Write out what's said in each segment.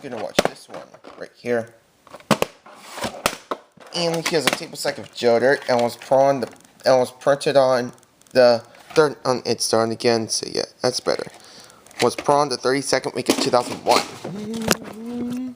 gonna watch this one right here. And here's a table sack of Joe Dirt, and was printed on the third. It's starting again, so yeah, that's better. Was put on the 32nd week of 2001.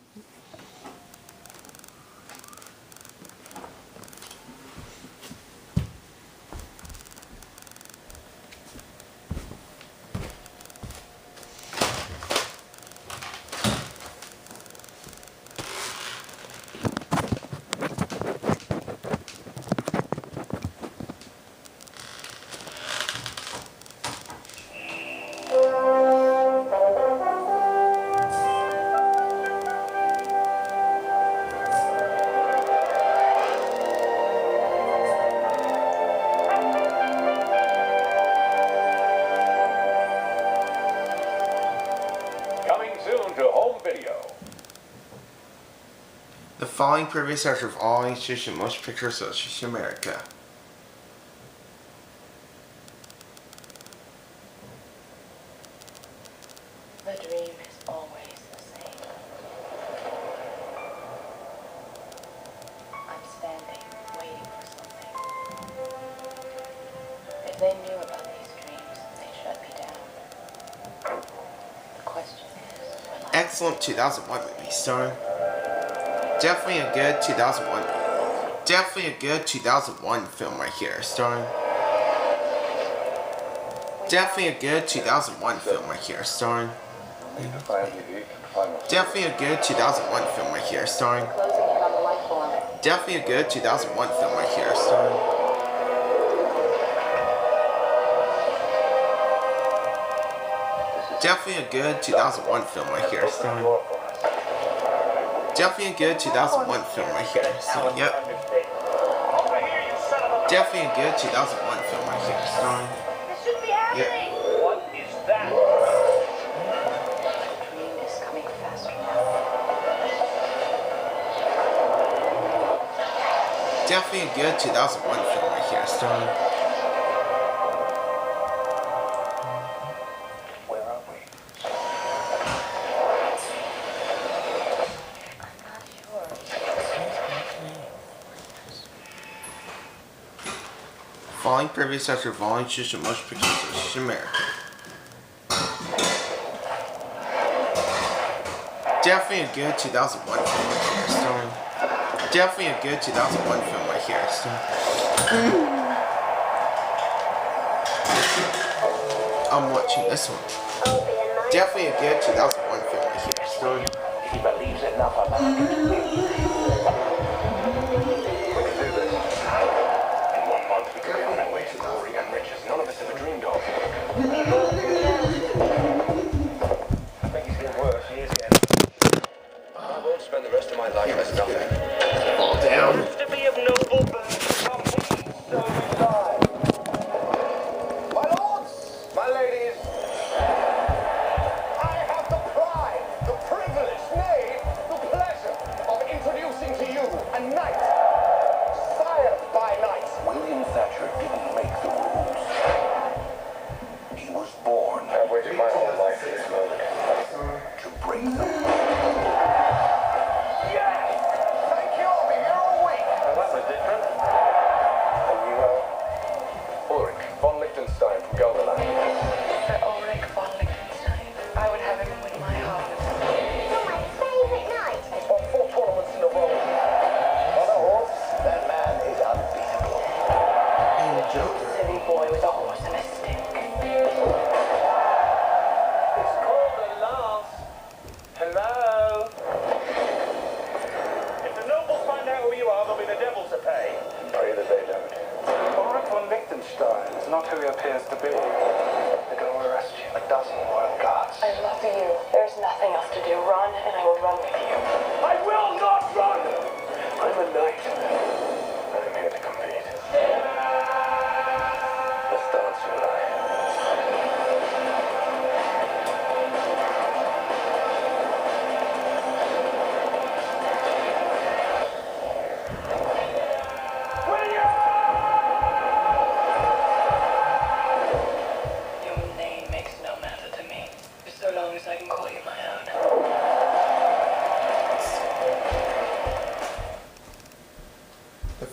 The following previous are of all ages and most pictures of America. The dream is always the same. I'm standing, waiting for something. If they knew about these dreams, they'd shut me down. The question is, will I... Excellent 2001 movie starring. Definitely a good 2001. Definitely a good 2001 film right here, starring. Definitely a good 2001 film right here, starring. Definitely a good 2001 film right here, starring. Definitely a good 2001 film right here, starring. Definitely a good 2001 film right here, starring. Definitely a good 2001 film right here. So, yep. Definitely a good 2001 film right here. Starring. Yep. What is that? The dream is coming faster now. Definitely a good 2001 film right here. Starring. Following previous after following shows of most pictures of America. Definitely a good 2001 film right here, starring. Definitely a good 2001 film right here, starring. I'm watching this one. Definitely a good 2001 film right here, starring. If he believes it enough, I'm none of us ever dreamed of. I think he's getting worse. He is getting. I won't spend the rest of my life as nothing. Fall down. To be of noble birth, come please, so die. My lords, my ladies, I have the pride, the privilege, nay, the pleasure of introducing to you a knight, sire by knight. William Thatcher didn't make the rules. He was born. I've waited my whole life for this moment. To break them. Yes! Thank you, I'll be here all week. Well, that was different. And you, Ulrich von Liechtenstein from Gelderland. For Ulrich von Liechtenstein, I would have him win my heart. You're my favorite knight. He's won 4 tournaments in a row. On a horse, that man is unbeatable. Silly boy with a horse and a stick. It's called the last. Hello? If the nobles find out who you are, there'll be the devil to pay. Pray that they don't. Ulrich von Liechtenstein is not who he appears to be. They're going to arrest you. A dozen royal guards. I love you. There's nothing else to do. Run, and I will run with you. I will not run! I'm a knight. I'm here to compete. Let's dance, you and I. Your name makes no matter to me, so long as I can call you my own.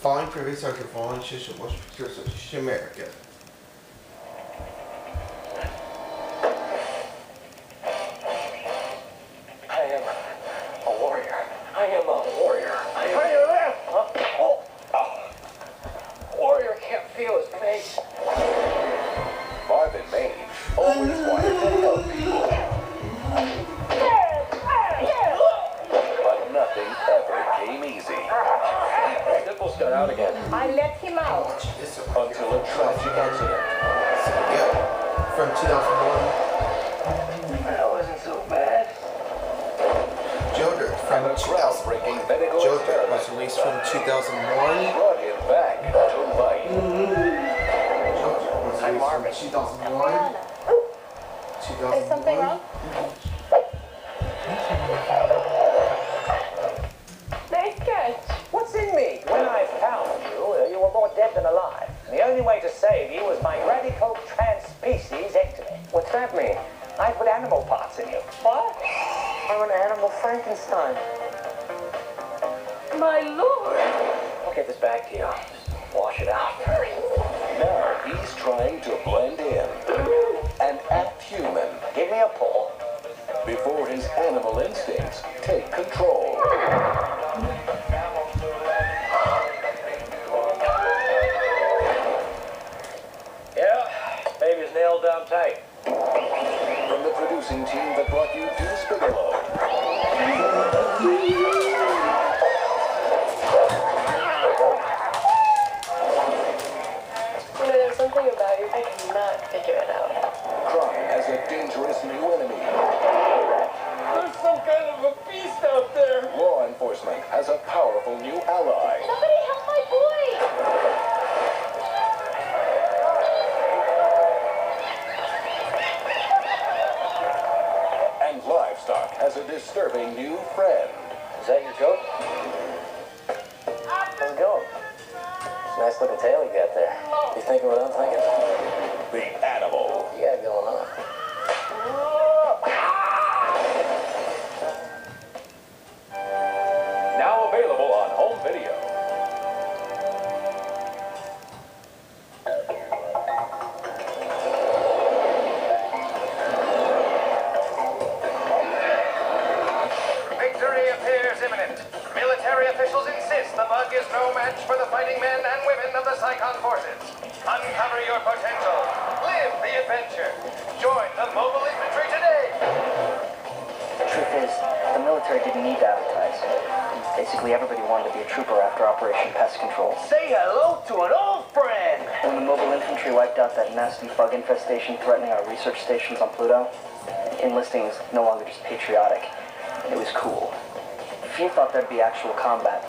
Following previous are the following social motion pictures of America. I am a warrior. I am a warrior. I am there. Warrior can't feel his face. Marvin Maine always wanted to help people. But nothing ever came easy. Nipples got out again. I let him out. Until a tragic accident. Yeah, from 2001. That wasn't so bad. Joder from And a 2001. groundbreaking medical Joder was experiment released from 2001. brought him back to life. Joder was released from 2001. Is something wrong? Nice catch. What's in me? When I found you, you were more dead than alive. The only way to save you was my radical trans-species-ectomy. What's that mean? I put animal parts in you. What? I'm an animal Frankenstein. My lord. I'll get this back to you. Just wash it out. Now he's trying to blend in and act human Give me a pull. before his animal instincts take control. Yeah, baby's nailed down tight. From the producing team that brought you Deuce Bigelow, There's something about you. I cannot figure it out. crime has a dangerous new enemy. There's some kind of a beast out there. Law enforcement has a powerful new ally. Somebody help my boy. And livestock has a disturbing new friend. Is that your goat? How's it going? It's a nice looking tail you got there. You thinking what I'm thinking? The animal. You got it going on. Now available on home video. Victory appears imminent. Military officials insist the bug is no match for the fighting men and women of the Psychon forces. Uncover your potential. Live the adventure. Join the mobile infantry today. The truth is, the military didn't need to advertise. Basically, everybody wanted to be a trooper after Operation Pest Control. Say hello to an old friend. When the mobile infantry wiped out that nasty bug infestation threatening our research stations on Pluto, enlisting was no longer just patriotic. It was cool. Few thought there'd be actual combat,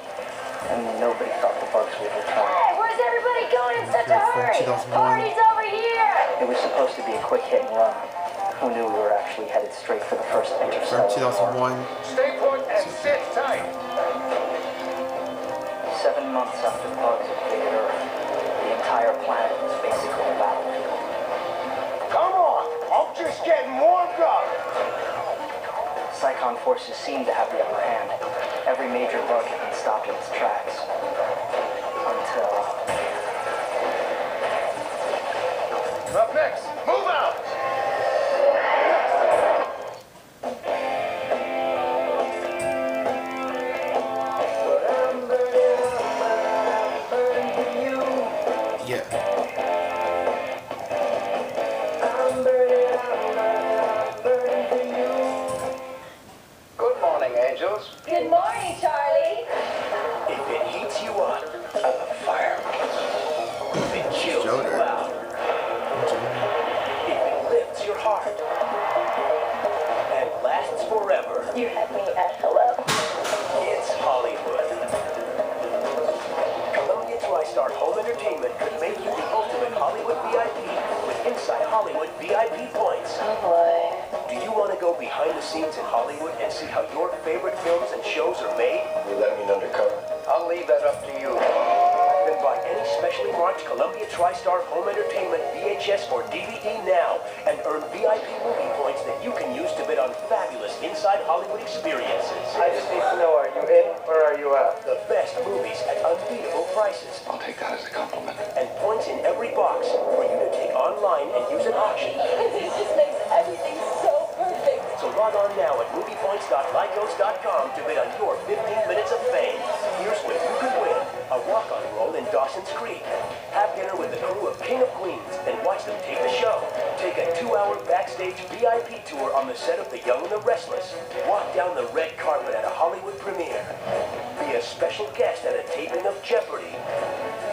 and nobody thought the bugs would return. Hey, where's everybody going in such a hurry? 2001. Party's over here. It was supposed to be a quick hit and run. Who knew we were actually headed straight for the first From interstellar war? 2001. Stay put and sit tight. 7 months after the bugs invaded Earth, the entire planet was basically a battlefield. Come on, I'm just getting warmed up. Psychon forces seemed to have the upper hand. Every major bug had been stopped in its tracks. Until... Up next, move out. Yeah. Good morning, angels. Good morning, Charlie. If it heats you up, I'm a fireman. If it chills you Joder. out, if it lifts your heart, and lasts forever, You had me at hello. it's Hollywood. Columbia TriStar Home Entertainment could make you the ultimate Hollywood VIP with Inside Hollywood VIP points. Oh boy. Do you want to go behind the scenes in Hollywood and see how your favorite films and shows are made? You let me undercover. I'll leave that up to you. Then buy any specially marked Columbia TriStar Home Entertainment VHS or DVD now and earn VIP movie points that you can use to bid on fabulous Inside Hollywood experiences. I just need to know, are you in or are you out? The best movies at unbeatable prices. I'll take that as a compliment. And points in every box for you to take online and use at auction. This just makes everything so perfect. So log on now at moviepoints.lycos.com to bid on your 15 minutes of fame. Here's what you could win. A walk-on role in Dawson's Creek. Have dinner with the crew of King of Queens and watch them tape the show. Take a 2-hour backstage VIP tour on the set of The Young and the Restless. Walk down the red carpet at a Hollywood premiere. Be a special guest at a taping of Jeopardy!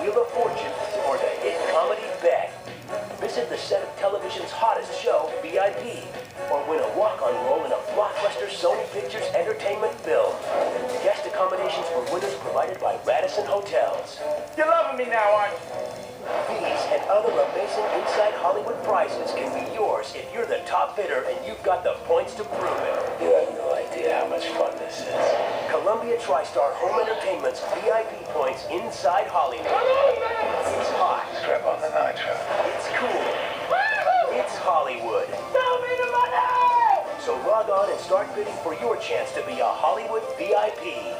Wheel of Fortune, or the hit comedy Bet. Visit the set of television's hottest show, VIP, or win a walk-on role in a blockbuster Sony Pictures Entertainment film. Guest accommodations for winners provided by Radisson Hotels. You're loving me now, aren't you? These and other amazing Inside Hollywood prizes can be yours if you're the top bidder and you've got the points to prove it. You have no idea how much fun this is. Columbia TriStar Home Entertainment's VIP points Inside Hollywood. It's hot. Strap on the nitro. It's cool. It's Hollywood. Tell me the money! So log on and start bidding for your chance to be a Hollywood VIP.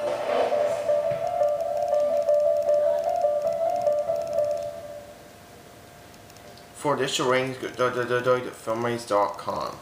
For additional ratings, go to filmrace.com.